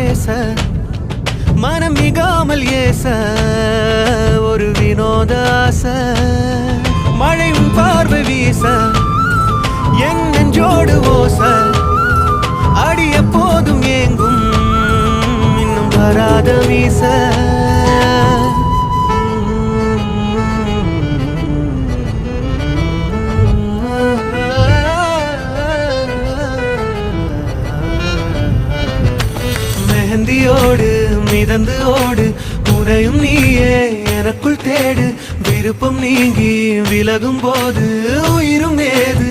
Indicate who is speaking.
Speaker 1: பேச மனம் மிகாமல் ஏச ஒரு வினோத ஆசை மழை உன் பார்வை வீச என் நெஞ்சோடு ஓச அடிய போதும் ஏங்கும் இன்னும் வராத வீச மெஹந்தியோடு மிதந்து ஓடு உனையும் நீயே எனக்குள் தேடு விருப்பம் நீங்கி விலகும் போது உயிரும் ஏது